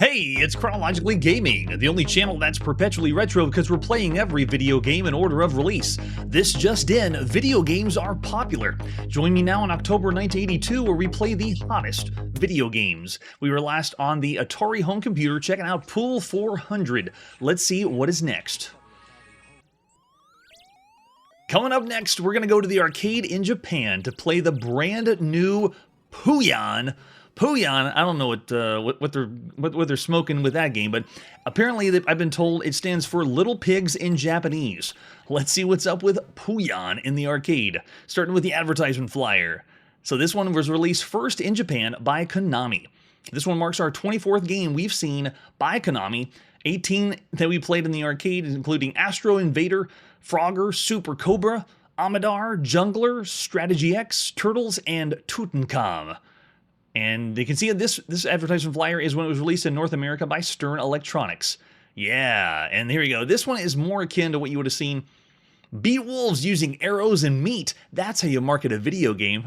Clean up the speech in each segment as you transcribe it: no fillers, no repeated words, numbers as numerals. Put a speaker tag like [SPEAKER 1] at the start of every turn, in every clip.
[SPEAKER 1] Hey, it's Chronologically Gaming, the only channel that's perpetually retro because we're playing every video game in order of release. This just in, video games are popular. Join me now in October 1982 where we play the hottest video games. We were last on the Atari home computer checking out Pool 400. Let's see what is next. Coming up next, we're going to go to the arcade in Japan to play the brand new Pooyan. Pooyan, I don't know what they're smoking with that game, but apparently I've been told it stands for Little Pigs in Japanese. Let's see what's up with Pooyan in the arcade, starting with the advertisement flyer. So this one was released first in Japan by Konami. This one marks our 24th game we've seen by Konami, 18 that we played in the arcade, including Astro Invader, Frogger, Super Cobra, Amadar, Jungler, Strategy X, Turtles, and Tutankhamun. And you can see this advertisement flyer is when it was released in North America by Stern Electronics. Yeah, and here you go. This one is more akin to what you would have seen. Beat wolves using arrows and meat. That's how you market a video game.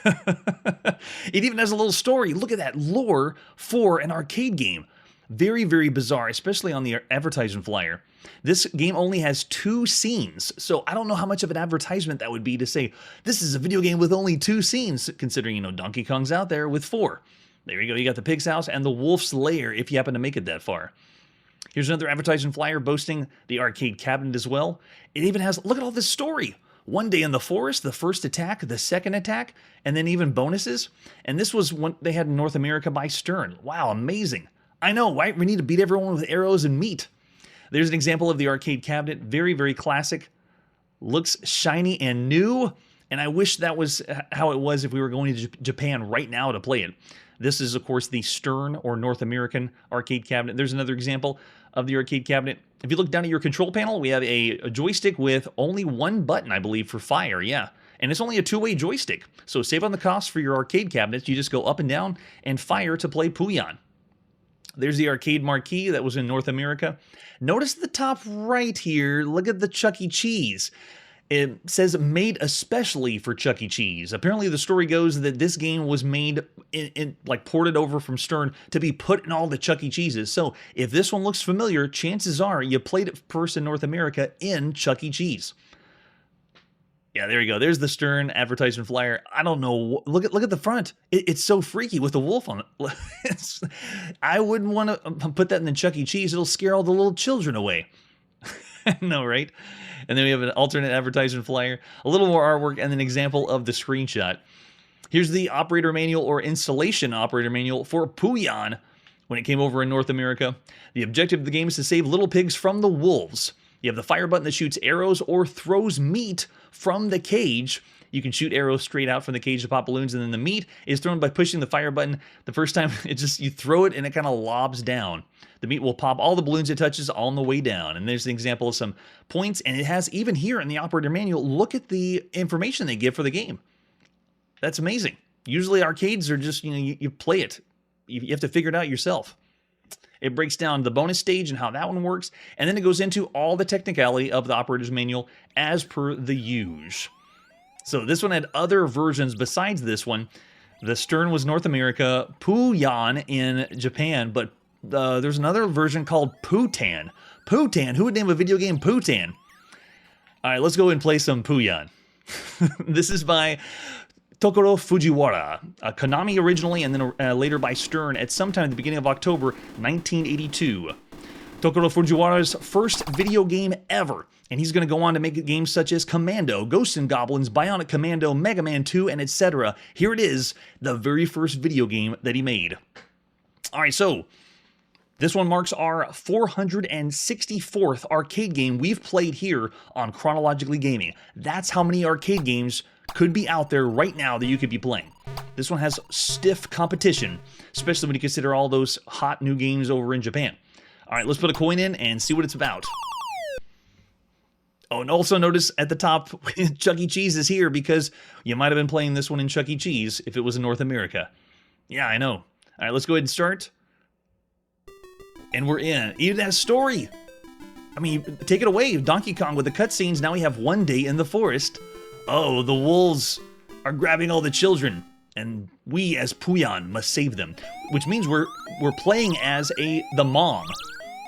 [SPEAKER 1] It even has a little story. Look at that lore for an arcade game. Very, very bizarre, especially on the advertisement flyer. This game only has 2 scenes, so I don't know how much of an advertisement that would be to say, this is a video game with only 2 scenes, considering, Donkey Kong's out there with 4. There you go, you got the pig's house and the wolf's lair if you happen to make it that far. Here's another advertisement flyer boasting the arcade cabinet as well. It even has, look at all this story. One day in the forest, the first attack, the second attack, and then even bonuses. And this was what they had in North America by Stern. Wow, amazing. I know, right? We need to beat everyone with arrows and meat. There's an example of the arcade cabinet. Very, very classic. Looks shiny and new. And I wish that was how it was if we were going to Japan right now to play it. This is, of course, the Stern or North American arcade cabinet. There's another example of the arcade cabinet. If you look down at your control panel, we have a joystick with only 1 button, I believe, for fire. Yeah. And it's only a 2-way joystick. So save on the cost for your arcade cabinets. You just go up and down and fire to play Pooyan. There's the arcade marquee that was in North America. Notice the top right here. Look at the Chuck E. Cheese. It says made especially for Chuck E. Cheese. Apparently the story goes that this game was made like ported over from Stern to be put in all the Chuck E. Cheeses. So if this one looks familiar, chances are you played it first in North America in Chuck E. Cheese. Yeah, there you go. There's the Stern advertisement flyer. I don't know. Look at the front. It's so freaky with the wolf on it. I wouldn't want to put that in the Chuck E. Cheese. It'll scare all the little children away. No, right? And then we have an alternate advertisement flyer, a little more artwork, and an example of the screenshot. Here's the operator manual or installation operator manual for Pooyan when it came over in North America. The objective of the game is to save little pigs from the wolves. You have the fire button that shoots arrows or throws meat from the cage. You can shoot arrows straight out from the cage to pop balloons, and then the meat is thrown by pushing the fire button. The first time, you throw it and it kind of lobs down. The meat will pop all the balloons it touches on the way down. And there's an example of some points, and it has, even here in the operator manual, look at the information they give for the game. That's amazing. Usually arcades are just, you play it. You have to figure it out yourself. It breaks down the bonus stage and how that one works, and then it goes into all the technicality of the operator's manual as per the use. So this one had other versions besides this one. The Stern was North America, Pooyan in Japan, but there's another version called Pootan. Pootan, who would name a video game Pootan? All right, let's go and play some Pooyan. This is by Tokuro Fujiwara, Konami originally, and then later by Stern at sometime at the beginning of October 1982. Tokuro Fujiwara's first video game ever, and he's going to go on to make games such as Commando, Ghosts and Goblins, Bionic Commando, Mega Man 2, and etc. Here it is, the very first video game that he made. All right, so this one marks our 464th arcade game we've played here on Chronologically Gaming. That's how many arcade games could be out there right now that you could be playing. This one has stiff competition, especially when you consider all those hot new games over in Japan. All right, let's put a coin in and see what it's about. Oh, and also notice at the top, Chuck E. Cheese is here because you might have been playing this one in Chuck E. Cheese if it was in North America. Yeah, I know. All right, let's go ahead and start. And we're in. Even that story. I mean, take it away. Donkey Kong with the cutscenes. Now we have One Day in the Forest. Oh, the wolves are grabbing all the children. and we as Pooyan must save them, which means we're playing as the mom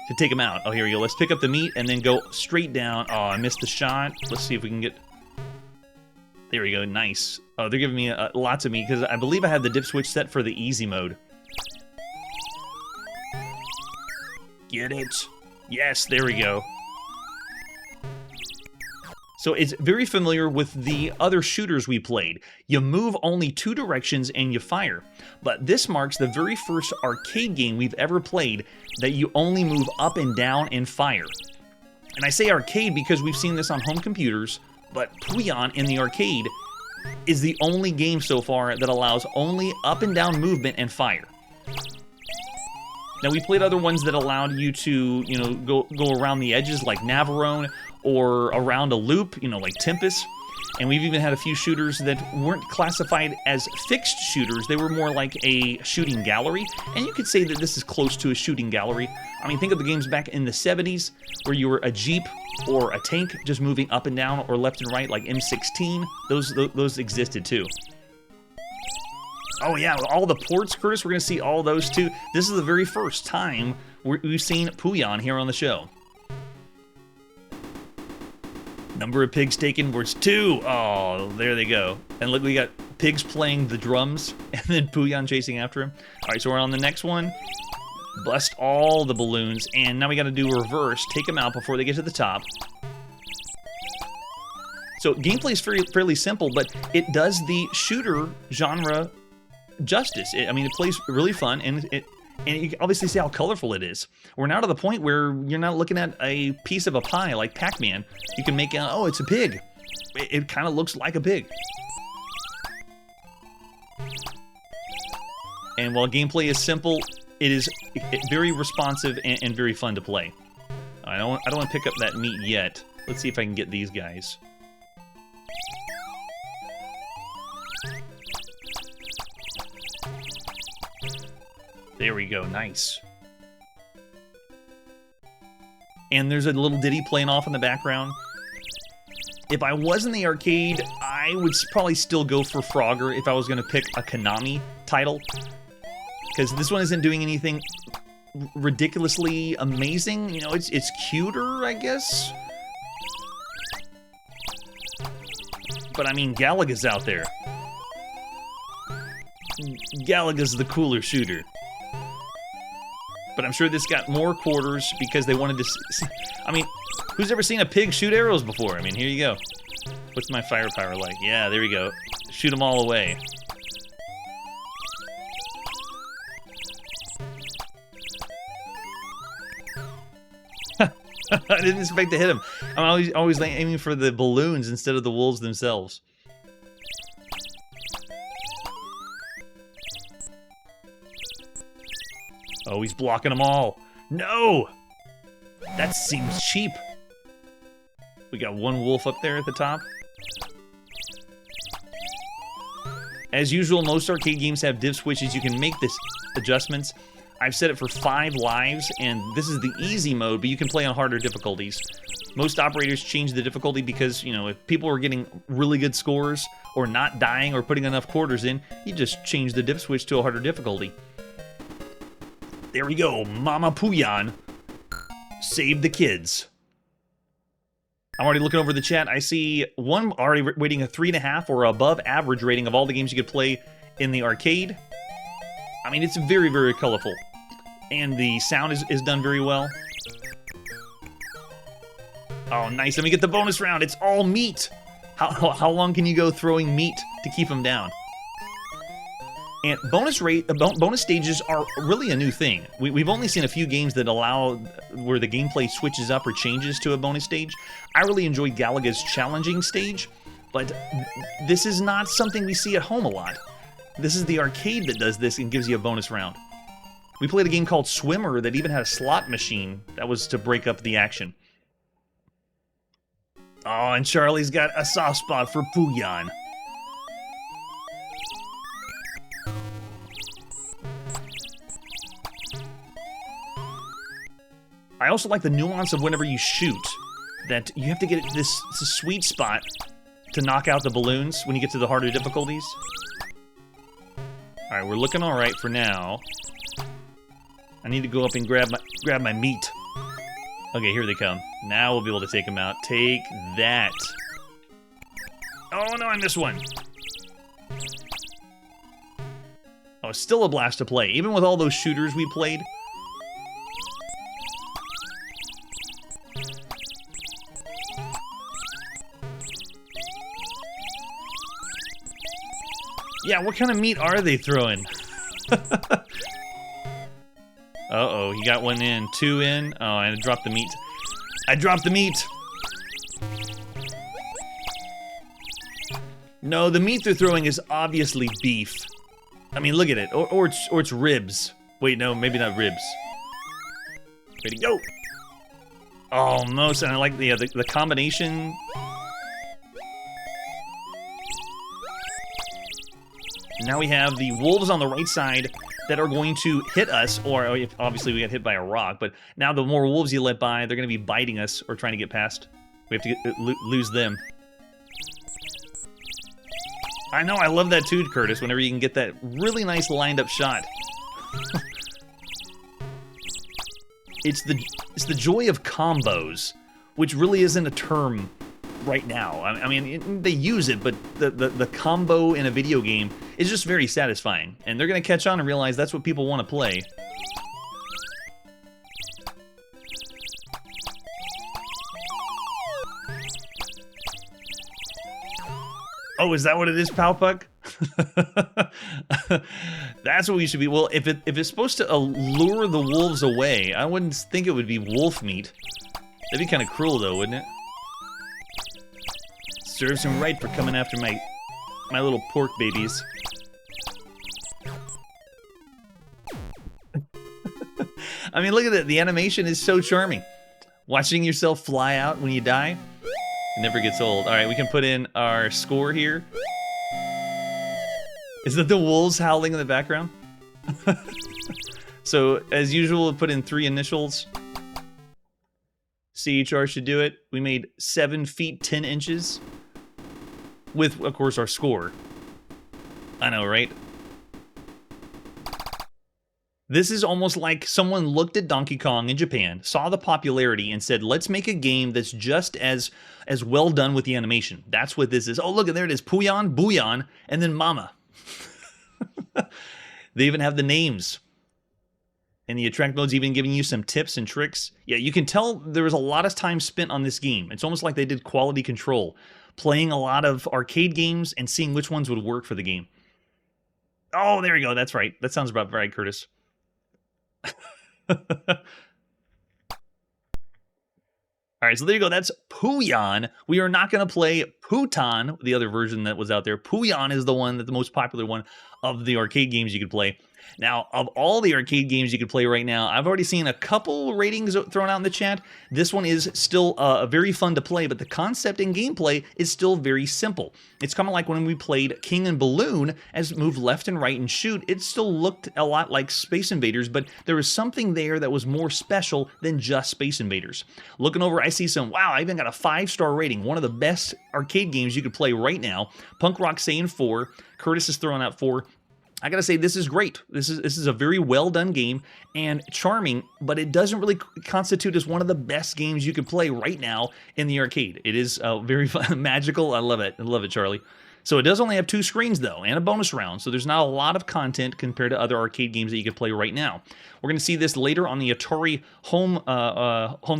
[SPEAKER 1] to take them out. Oh, here we go. Let's pick up the meat and then go straight down. Oh, I missed the shot. Let's see if we can get... There we go. Nice. Oh, they're giving me lots of meat because I believe I had the dip switch set for the easy mode. Get it. Yes, there we go. So it's very familiar with the other shooters we played. You move only 2 directions and you fire. But this marks the very first arcade game we've ever played that you only move up and down and fire. And I say arcade because we've seen this on home computers, but Pooyan in the arcade is the only game so far that allows only up and down movement and fire. Now, we played other ones that allowed you to, you know, go around the edges like Navarone, or around a loop, you know, like Tempest. And we've even had a few shooters that weren't classified as fixed shooters. They were more like a shooting gallery. And you could say that this is close to a shooting gallery. I mean, think of the games back in the 70s where you were a Jeep or a tank just moving up and down or left and right, like M16. Those existed too. Oh yeah, all the ports, Curtis, we're going to see all those too. This is the very first time we've seen Pooyan here on the show. Number of pigs taken was 2. Oh, there they go. And look, we got pigs playing the drums, and then Pooyan chasing after him. All right, so we're on the next one. Bust all the balloons, and now we got to do a reverse. Take them out before they get to the top. So gameplay is fairly simple, but it does the shooter genre justice. I mean, it plays really fun, and you can obviously see how colorful it is. We're now to the point where you're not looking at a piece of a pie like Pac-Man. You can make out, oh, it's a pig. It kind of looks like a pig. And while gameplay is simple, it is very responsive and very fun to play. I don't want to pick up that meat yet. Let's see if I can get these guys. There we go, nice. And there's a little ditty playing off in the background. If I was in the arcade, I would probably still go for Frogger if I was going to pick a Konami title. Because this one isn't doing anything ridiculously amazing. You know, it's cuter, I guess. But I mean, Galaga's out there. Galaga's the cooler shooter. But I'm sure this got more quarters because they wanted to... I mean, who's ever seen a pig shoot arrows before? I mean, here you go. What's my firepower like? Yeah, there we go. Shoot them all away. I didn't expect to hit him. I'm always aiming for the balloons instead of the wolves themselves. Oh, he's blocking them all. No! That seems cheap. We got one wolf up there at the top. As usual, most arcade games have div switches. You can make this adjustments. I've set it for 5 lives, and this is the easy mode, but you can play on harder difficulties. Most operators change the difficulty because, you know, if people are getting really good scores or not dying or putting enough quarters in, you just change the div switch to a harder difficulty. There we go, Mama Pooyan. Save the kids. I'm already looking over the chat. I see one already rating a 3.5 or above average rating of all the games you could play in the arcade. I mean, it's very, very colorful. And the sound is done very well. Oh, nice. Let me get the bonus round. It's all meat. How long can you go throwing meat to keep them down? And bonus stages are really a new thing. We've only seen a few games that allow where the gameplay switches up or changes to a bonus stage. I really enjoyed Galaga's challenging stage, but this is not something we see at home a lot. This is the arcade that does this and gives you a bonus round. We played a game called Swimmer that even had a slot machine that was to break up the action. Oh, and Charlie's got a soft spot for Pooyan. I also like the nuance of whenever you shoot, that you have to get this sweet spot to knock out the balloons when you get to the harder difficulties. All right, we're looking all right for now. I need to go up and grab my meat. Okay, here they come. Now we'll be able to take them out. Take that. Oh no, I missed one. Oh, it's still a blast to play, even with all those shooters we played. Yeah, what kind of meat are they throwing? Uh-oh, he got one in, 2 in. Oh, I dropped the meat. I dropped the meat! No, the meat they're throwing is obviously beef. I mean, look at it. Or it's ribs. Wait, no, maybe not ribs. Ready, go! Almost, and I like the combination. Now we have the wolves on the right side that are going to hit us, or obviously we got hit by a rock, but now the more wolves you let by, they're going to be biting us or trying to get past. We have to lose them. I know, I love that too, Curtis, whenever you can get that really nice lined up shot. It's the joy of combos, which really isn't a term right now. I mean, they use it, but the combo in a video game is just very satisfying. And they're going to catch on and realize that's what people want to play. Oh, is that what it is, Powpuck? That's what we should be. Well, if it's supposed to allure the wolves away, I wouldn't think it would be wolf meat. That'd be kind of cruel, though, wouldn't it? Serves him right for coming after my little pork babies. I mean, look at that. The animation is so charming. Watching yourself fly out when you die, it never gets old. All right, we can put in our score here. Is that the wolves howling in the background? So, as usual, we'll put in 3 initials. CHR should do it. We made 7 feet 10 inches. With, of course, our score. I know, right? This is almost like someone looked at Donkey Kong in Japan, saw the popularity, and said, let's make a game that's just as well done with the animation. That's what this is. Oh, look, there it is. Pooyan, Booyan, and then Mama. They even have the names. And the attract mode's even giving you some tips and tricks. Yeah, you can tell there was a lot of time spent on this game. It's almost like they did quality control, playing a lot of arcade games and seeing which ones would work for the game. Oh, there you go. That's right. That sounds about right, Curtis. All right, so there you go. That's Pooyan. We are not going to play Pootan, the other version that was out there. Pooyan is the one, the most popular one of the arcade games you could play. Now, of all the arcade games you could play right now, I've already seen a couple ratings thrown out in the chat. This one is still very fun to play, but the concept and gameplay is still very simple. It's kind of like when we played King and Balloon, as it moved left and right and shoot. It still looked a lot like Space Invaders, but there was something there that was more special than just Space Invaders. Looking over, I see some, wow, I even got a 5-star rating. One of the best arcade games you could play right now. Punk Rock saying 4. Curtis is throwing out 4. I gotta say, this is great. This is a very well done game and charming, but it doesn't really constitute as one of the best games you could play right now in the arcade. It is very fun, magical. I love it. I love it, Charlie. So it does only have 2 screens, though, and a bonus round, so there's not a lot of content compared to other arcade games that you could play right now. We're going to see this later on the Atari home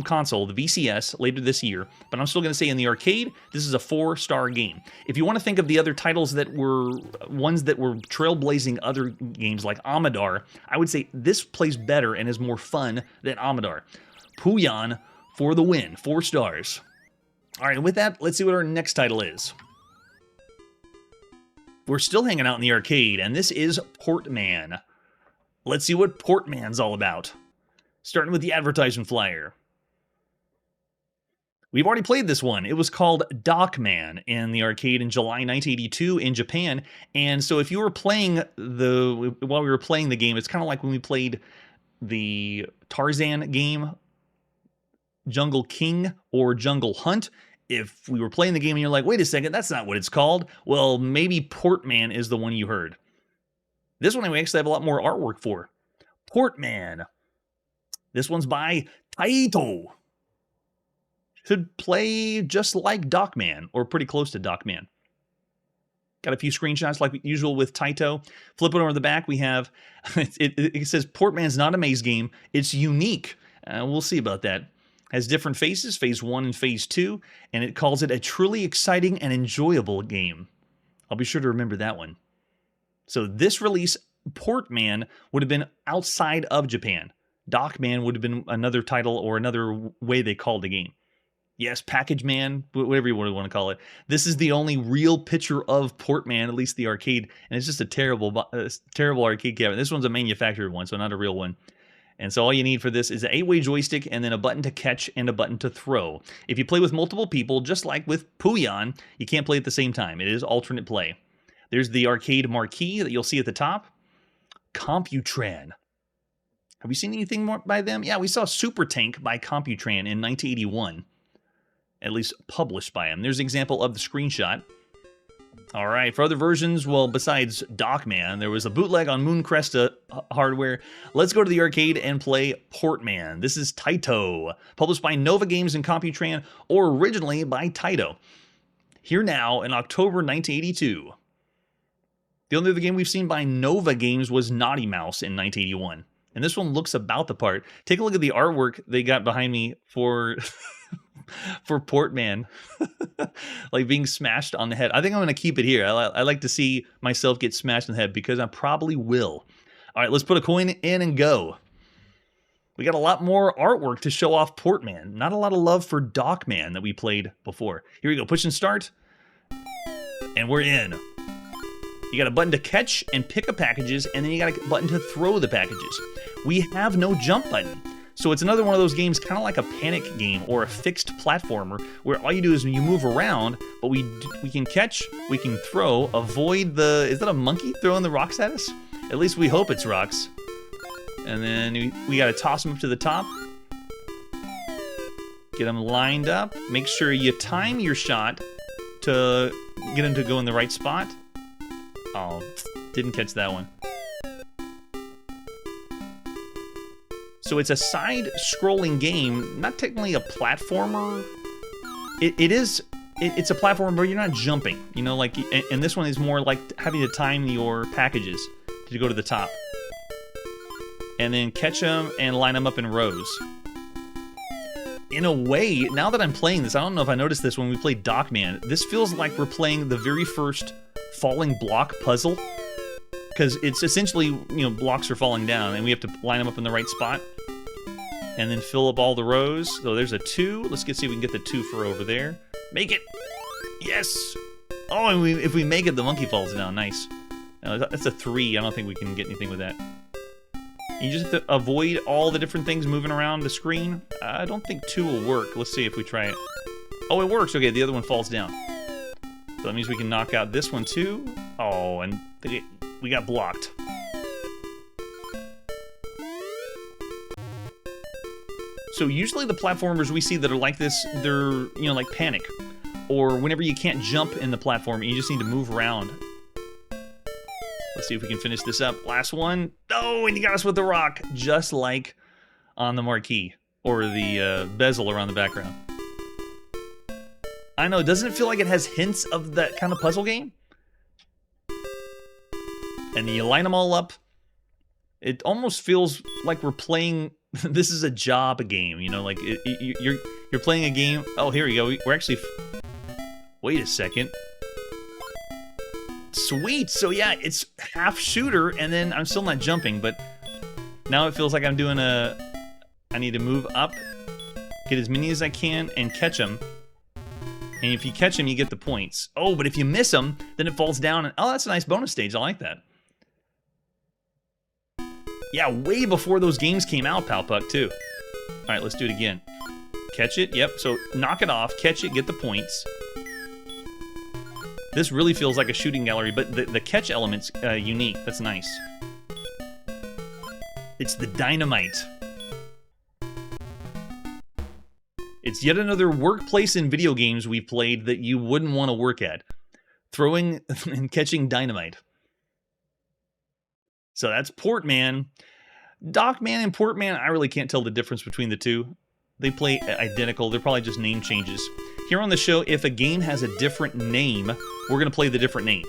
[SPEAKER 1] console, the VCS, later this year, but I'm still going to say in the arcade, this is a 4-star game. If you want to think of the other titles that were ones that were trailblazing other games like Amadar, I would say this plays better and is more fun than Amadar. Pooyan for the win, 4 stars. All right, and with that, let's see what our next title is. We're still hanging out in the arcade, and this is Portman. Let's see what Portman's all about. Starting with the advertisement flyer. We've already played this one. It was called Dockman in the arcade in July 1982 in Japan. And so if you were playing while we were playing the game, it's kind of like when we played the Tarzan game, Jungle King or Jungle Hunt. If we were playing the game and you're like, wait a second, that's not what it's called. Well, maybe Portman is the one you heard. This one we actually have a lot more artwork for. Portman. This one's by Taito. Should play just like Docman, or pretty close to Docman. Got a few screenshots like usual with Taito. Flip it over the back. We have, it says Portman's not a maze game. It's unique. We'll see about that. Has different phases, phase 1 and phase 2, and it calls it a truly exciting and enjoyable game. I'll be sure to remember that one. So this release, Portman, would have been outside of Japan. Docman would have been another title or another way they called the game. Yes, Package Man, whatever you want to call it. This is the only real picture of Portman, at least the arcade, and it's just a terrible arcade cabinet. This one's a manufactured one, so not a real one. And so all you need for this is an 8-way joystick and then a button to catch and a button to throw. If you play with multiple people, just like with Pooyan, you can't play at the same time. It is alternate play. There's the arcade marquee that you'll see at the top. Computran. Have we seen anything more by them? Yeah, we saw Super Tank by Computran in 1981. At least published by them. There's an example of the screenshot. All right, for other versions, well, besides Docman, there was a bootleg on Mooncrest hardware. Let's go to the arcade and play Portman. This is Taito, published by Nova Games and Computran, or originally by Taito. Here now in October 1982. The only other game we've seen by Nova Games was Naughty Mouse in 1981. And this one looks about the part. Take a look at the artwork they got behind me for for Portman. Like being smashed on the head. I think I'm going to keep it here. I like to see myself get smashed in the head because I probably will. All right, let's put a coin in and go. We got a lot more artwork to show off Portman. Not a lot of love for Docman that we played before. Here we go. Push and start. And we're in. You got a button to catch and pick up packages, and then you got a button to throw the packages. We have no jump button. So it's another one of those games, kind of like a panic game or a fixed platformer, where all you do is you move around, but we can catch, we can throw, avoid the... Is that a monkey throwing the rocks at us? At least we hope it's rocks. And then we got to toss them up to the top. Get them lined up. Make sure you time your shot to get them to go in the right spot. Oh, didn't catch that one. So it's a side-scrolling game, not technically a platformer. It's a platformer, but you're not jumping. You know, like, and this one is more like having to time your packages to go to the top. And then catch them and line them up in rows. In a way, now that I'm playing this, I don't know if I noticed this when we played Docman, this feels like we're playing the very first falling block puzzle. Because it's essentially, you know, blocks are falling down, and we have to line them up in the right spot. And then fill up all the rows. So there's a 2. Let's see if we can get the 2 for over there. Make it! Yes! Oh, and if we make it, the monkey falls down. Nice. That's a 3. I don't think we can get anything with that. You just have to avoid all the different things moving around the screen. I don't think 2 will work. Let's see if we try it. Oh, it works. Okay, the other one falls down. So that means we can knock out this one too. Oh, and we got blocked. So usually the platformers we see that are like this, they're, you know, like Panic. Or whenever you can't jump in the platform, you just need to move around. Let's see if we can finish this up. Last one. Oh, and you got us with the rock, just like on the marquee. Or the bezel around the background. I know, doesn't it feel like it has hints of that kind of puzzle game? And you line them all up. It almost feels like we're playing... This is a job game, you know, like you're playing a game. Oh, here we go. We're actually... Wait a second. Sweet. So yeah, it's half shooter, and then I'm still not jumping, but now it feels like I'm doing a... I need to move up, get as many as I can, and catch them. And if you catch them, you get the points. Oh, but if you miss them, then it falls down. And oh, that's a nice bonus stage. I like that. Yeah, way before those games came out, Palpuck, too. All right, let's do it again. Catch it. Yep, so knock it off, catch it, get the points. This really feels like a shooting gallery, but the catch element's unique. That's nice. It's the dynamite. It's yet another workplace in video games we've played that you wouldn't want to work at. Throwing and catching dynamite. So that's Portman. Dockman and Portman, I really can't tell the difference between the two. They play identical. They're probably just name changes. Here on the show, if a game has a different name, we're going to play the different name.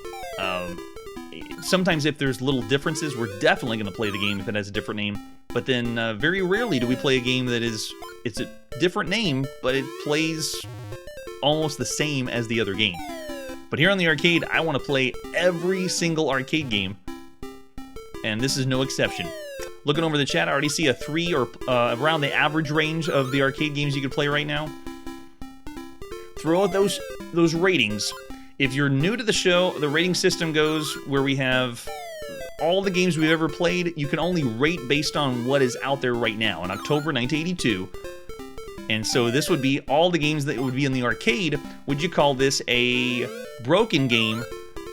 [SPEAKER 1] Sometimes if there's little differences, we're definitely going to play the game if it has a different name. But then very rarely do we play a game that it's a different name, but it plays almost the same as the other game. But here on the arcade, I want to play every single arcade game, and this is no exception. Looking over the chat, I already see a 3 or around the average range of the arcade games you can play right now. Throw out those ratings. If you're new to the show, the rating system goes where we have all the games we've ever played. You can only rate based on what is out there right now. In October 1982, and so this would be all the games that would be in the arcade. Would you call this a broken game?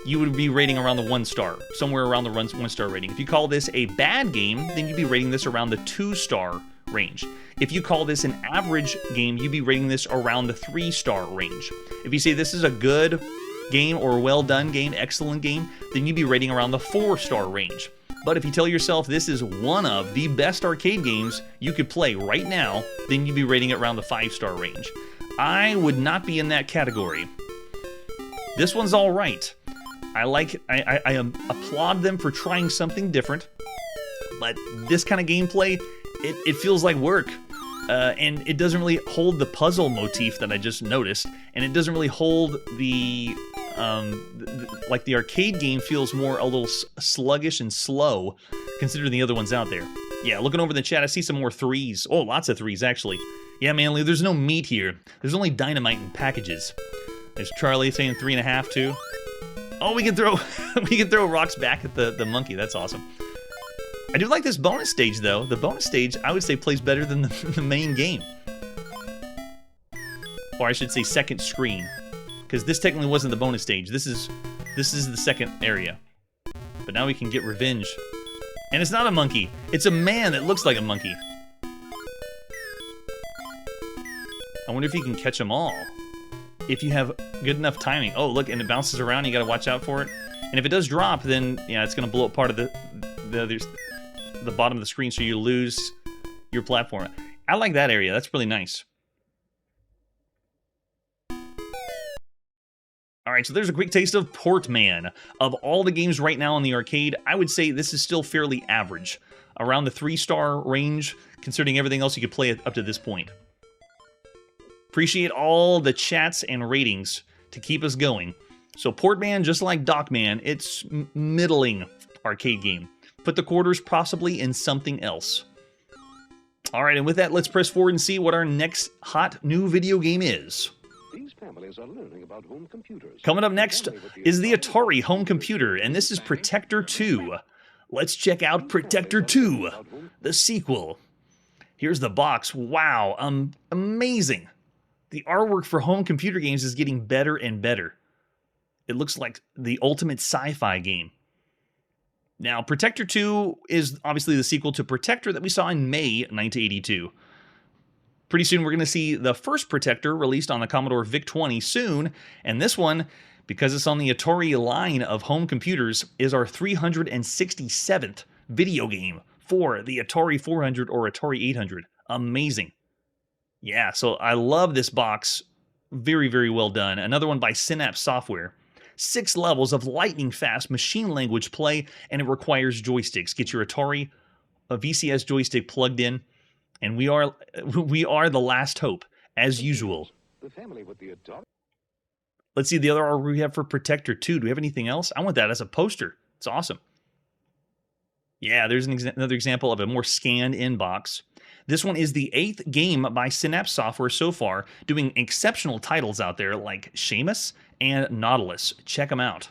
[SPEAKER 1] You would be rating around the 1 star, somewhere around the 1 star rating. If you call this a bad game, then you'd be rating this around the 2 star range. If you call this an average game, you'd be rating this around the 3 star range. If you say this is a good game or well done game, excellent game, then you'd be rating around the 4 star range. But if you tell yourself this is one of the best arcade games you could play right now, then you'd be rating it around the 5 star range. I would not be in that category. This one's all right. I applaud them for trying something different, but this kind of gameplay, it feels like work. And it doesn't really hold the puzzle motif that I just noticed, and it doesn't really hold the like the arcade game feels more a little sluggish and slow, considering the other ones out there. Yeah, looking over the chat, I see some more 3s. Oh, lots of 3s, actually. Yeah, Manly, there's no meat here. There's only dynamite in packages. There's Charlie saying 3.5, too. Oh, we can throw rocks back at the monkey. That's awesome. I do like this bonus stage, though. The bonus stage, I would say, plays better than the main game. Or I should say second screen. Because this technically wasn't the bonus stage. This is the second area. But now we can get revenge. And it's not a monkey. It's a man that looks like a monkey. I wonder if you can catch them all. If you have good enough timing. Oh, look, and it bounces around. You got to watch out for it. And if it does drop, then yeah, it's going to blow up part of the bottom of the screen, so you lose your platform. I like that area. That's really nice. All right, so there's a quick taste of Portman. Of all the games right now in the arcade, I would say this is still fairly average, around the 3 star range, considering everything else you could play up to this point. Appreciate all the chats and ratings to keep us going. So Portman, just like Dockman, it's middling arcade game. Put the quarters possibly in something else. All right, and with that, let's press forward and see what our next hot new video game is. These families are learning about home computers. Coming up next is the Atari home computer, and this is Protector 2. Let's check out Protector 2, the sequel. Here's the box. Wow, amazing. The artwork for home computer games is getting better and better. It looks like the ultimate sci-fi game. Now, Protector 2 is obviously the sequel to Protector that we saw in May 1982. Pretty soon we're going to see the first Protector released on the Commodore VIC-20 soon, and this one, because it's on the Atari line of home computers, is our 367th video game for the Atari 400 or Atari 800. Amazing. Yeah, so I love this box. Very, very well done. Another one by Synapse Software. 6 levels of lightning-fast machine language play, and it requires joysticks. Get your Atari a VCS joystick plugged in, and we are the last hope, as usual. Let's see the other artwork we have for Protector 2. Do we have anything else? I want that as a poster. It's awesome. Yeah, there's another example of a more scanned-in box. This one is the 8th game by Synapse Software so far, doing exceptional titles out there like Seamus and Nautilus. Check them out.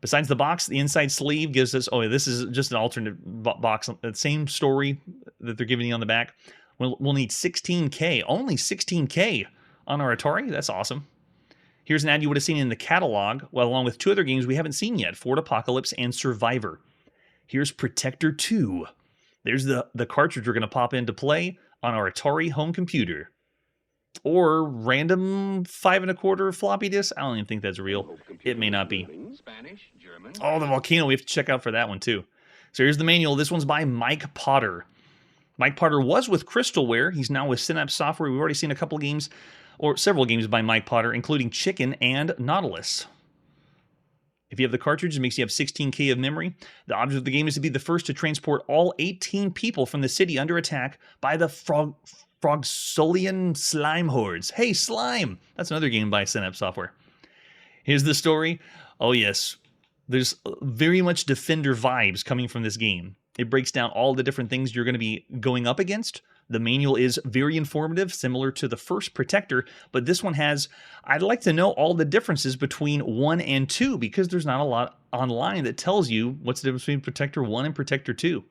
[SPEAKER 1] Besides the box, the inside sleeve gives us... Oh, this is just an alternate box. The same story that they're giving you on the back. We'll need 16K. Only 16K on our Atari? That's awesome. Here's an ad you would have seen in the catalog, well, along with 2 other games we haven't seen yet, Ford Apocalypse and Survivor. Here's Protector 2. There's the cartridge we're going to pop into play on our Atari home computer. Or random 5.25 floppy disk. I don't even think that's real. It may not be. Oh, the volcano. We have to check out for that one, too. So here's the manual. This one's by Mike Potter. Mike Potter was with Crystalware. He's now with Synapse Software. We've already seen a couple games, or several games by Mike Potter, including Chicken and Nautilus. If you have the cartridge, it makes you have 16K of memory. The object of the game is to be the first to transport all 18 people from the city under attack by the Frogsolian slime hordes. Hey, slime! That's another game by Synapse Software. Here's the story. Oh, yes. There's very much Defender vibes coming from this game. It breaks down all the different things you're going to be going up against. The manual is very informative, similar to the first Protector, but this one has, I'd like to know all the differences between 1 and 2, because there's not a lot online that tells you what's the difference between Protector 1 and Protector 2.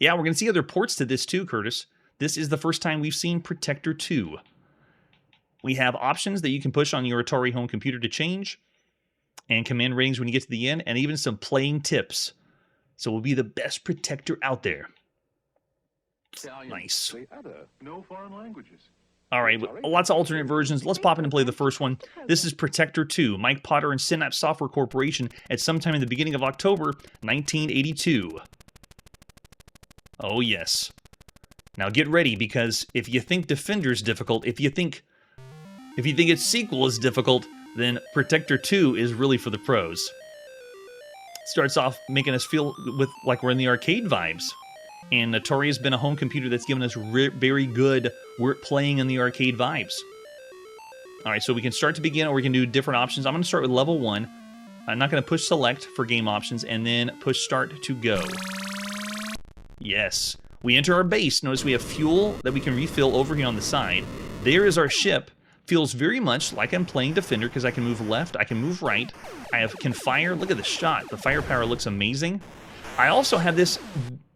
[SPEAKER 1] Yeah, we're going to see other ports to this too, Curtis. This is the first time we've seen Protector 2. We have options that you can push on your Atari home computer to change, and command ratings when you get to the end, and even some playing tips. So we'll be the best Protector out there. Nice.
[SPEAKER 2] No foreign languages.
[SPEAKER 1] All right, lots of alternate versions. Let's pop in and play the first one. This is Protector 2, Mike Potter and Synapse Software Corporation at sometime in the beginning of October 1982. Oh, yes. Now get ready, because if you think Defender's difficult, if you think its sequel is difficult, then Protector 2 is really for the pros. Starts off making us feel like we're in the arcade vibes. And Atari has been a home computer that's given us very good playing in the arcade vibes. All right, so we can start to begin, or we can do different options. I'm going to start with level 1. I'm not going to push select for game options, and then push start to go. Yes. We enter our base. Notice we have fuel that we can refill over here on the side. There is our ship. Feels very much like I'm playing Defender, because I can move left, I can move right. I can fire. Look at the shot. The firepower looks amazing. I also have this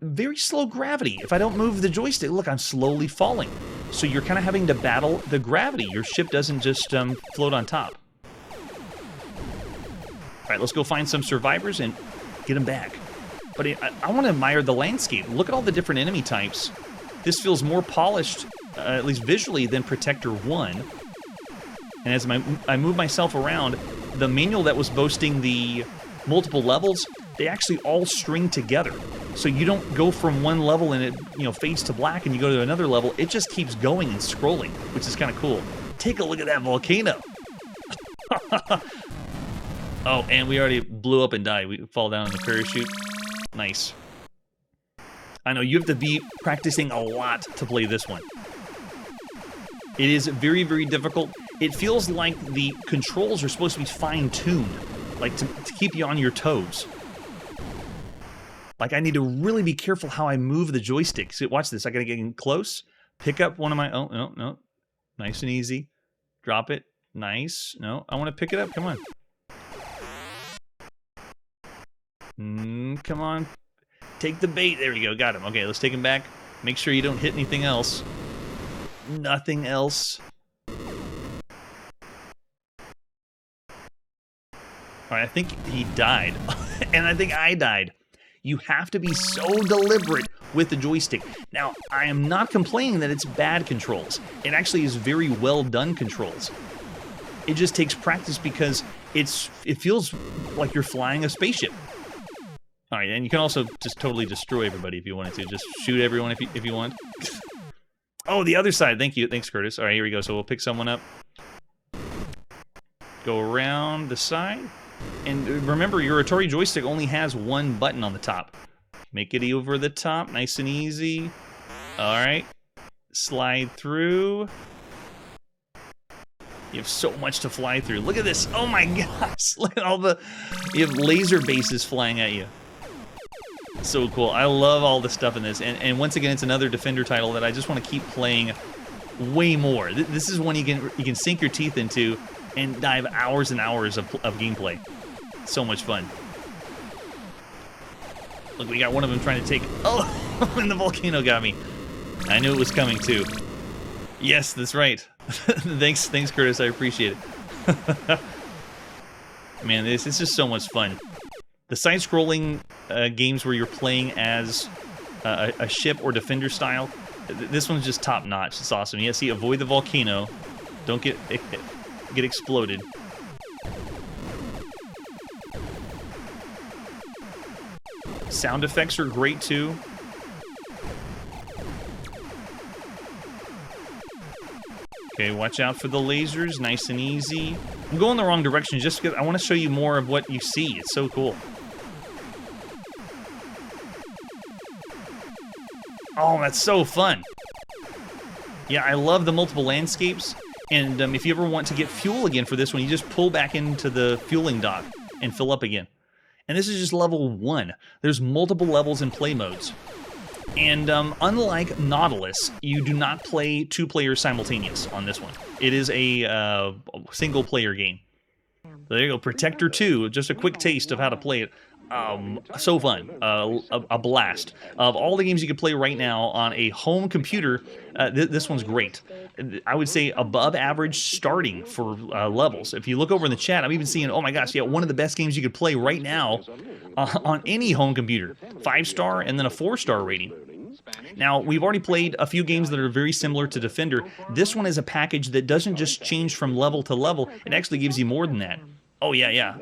[SPEAKER 1] very slow gravity. If I don't move the joystick, look, I'm slowly falling. So you're kind of having to battle the gravity. Your ship doesn't just float on top. All right, let's go find some survivors and get them back. But I want to admire the landscape. Look at all the different enemy types. This feels more polished, at least visually, than Protector 1. And as I move myself around, the manual that was boasting the multiple levels, they actually all string together. So you don't go from one level and it fades to black and you go to another level. It just keeps going and scrolling, which is kind of cool. Take a look at that volcano. Oh, and we already blew up and died. We fall down in the parachute. Nice. I know you have to be practicing a lot to play this one. It is very, very difficult. It feels like the controls are supposed to be fine-tuned, like to keep you on your toes. Like I need to really be careful how I move the joystick. See, watch this. I gotta get in close. Pick up one of my. Oh no. Nice and easy. Drop it. Nice. No, I want to pick it up. Come on. Come on. Take the bait. There we go. Got him. Okay, let's take him back. Make sure you don't hit anything else. Nothing else. All right, I think he died. And I think I died. You have to be so deliberate with the joystick. Now, I am not complaining that it's bad controls. It actually is very well done controls. It just takes practice because it feels like you're flying a spaceship. All right, and you can also just totally destroy everybody if you wanted to. Just shoot everyone if you want. Oh, the other side. Thank you. Thanks, Curtis. All right, here we go. So we'll pick someone up. Go around the side. And remember, your Atari joystick only has one button on the top. Make it over the top, nice and easy. All right. Slide through. You have so much to fly through. Look at this. Oh my gosh. Look at all the... You have laser bases flying at you. So cool. I love all the stuff in this. And once again, it's another Defender title that I just want to keep playing way more. This is one you can sink your teeth into and dive hours and hours of gameplay. So much fun. Look, we got one of them trying to take... Oh, and the volcano got me. I knew it was coming too. Yes, that's right. Thanks, Curtis. I appreciate it. Man, this is just so much fun. The side-scrolling games where you're playing as a ship or Defender style, this one's just top-notch. It's awesome. Yeah, see, avoid the volcano. Don't get exploded. Sound effects are great too. Okay, watch out for the lasers, nice and easy. I'm going the wrong direction just because I want to show you more of what you see. It's so cool. Oh, that's so fun. Yeah, I love the multiple landscapes. And if you ever want to get fuel again for this one, you just pull back into the fueling dock and fill up again. And this is just level 1. There's multiple levels and play modes. And unlike Nautilus, you do not play 2 players simultaneous on this one. It is a single-player game. So there you go, Protector 2, just a quick taste of how to play it. So fun, a blast. Of all the games you could play right now on a home computer, this one's great. I would say above average starting for levels. If you look over in the chat, I'm even seeing, oh my gosh, yeah, one of the best games you could play right now on any home computer. 5-star and then a 4-star rating. Now, we've already played a few games that are very similar to Defender. This one is a package that doesn't just change from level to level, it actually gives you more than that. Oh yeah.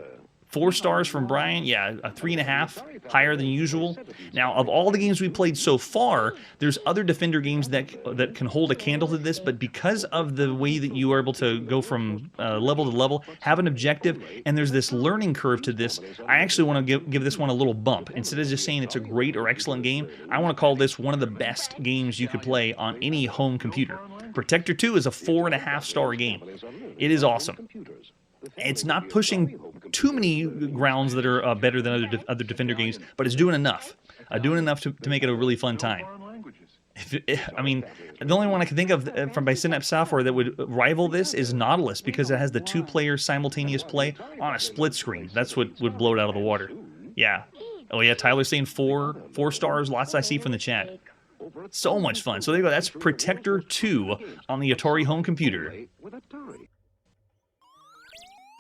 [SPEAKER 1] 4 stars from Brian, yeah, a 3.5, higher than usual. Now, of all the games we played so far, there's other Defender games that can hold a candle to this, but because of the way that you are able to go from level to level, have an objective, and there's this learning curve to this, I actually want to give this one a little bump. Instead of just saying it's a great or excellent game, I want to call this one of the best games you could play on any home computer. Protector 2 is a 4.5-star game. It is awesome. It's not pushing too many grounds that are better than other Defender games, but it's doing enough. To make it a really fun time. I mean, the only one I can think of from by Synapse Software that would rival this is Nautilus, because it has the 2-player simultaneous play on a split screen. That's what would blow it out of the water. Yeah. Oh yeah, Tyler's saying 4 stars, lots I see from the chat. So much fun. So there you go, that's Protector 2 on the Atari home computer.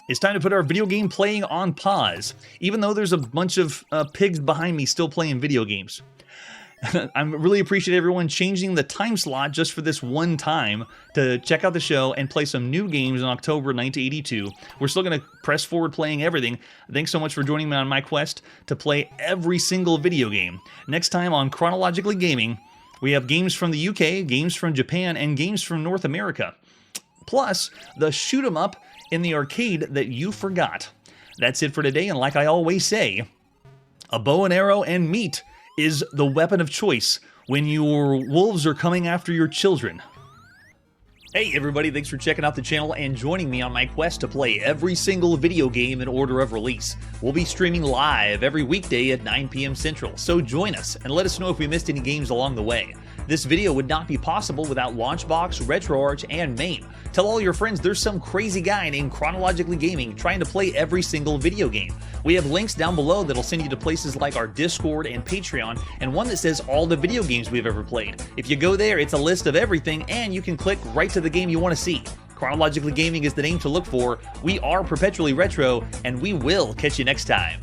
[SPEAKER 1] It's time to put our video game playing on pause, even though there's a bunch of pigs behind me still playing video games. I really appreciate everyone changing the time slot just for this one time to check out the show and play some new games in October 1982. We're still going to press forward playing everything. Thanks so much for joining me on my quest to play every single video game. Next time on Chronologically Gaming, we have games from the UK, games from Japan, and games from North America. Plus, the shoot 'em up in the arcade that you forgot. That's it for today, and like I always say, a bow and arrow and meat is the weapon of choice when your wolves are coming after your children. Hey everybody, thanks for checking out the channel and joining me on my quest to play every single video game in order of release. We'll be streaming live every weekday at 9 p.m. Central, so join us and let us know if we missed any games along the way. This video would not be possible without Launchbox, RetroArch, and MAME. Tell all your friends there's some crazy guy named Chronologically Gaming trying to play every single video game. We have links down below that'll send you to places like our Discord and Patreon, and one that says all the video games we've ever played. If you go there, it's a list of everything, and you can click right to the game you want to see. Chronologically Gaming is the name to look for. We are perpetually retro, and we will catch you next time.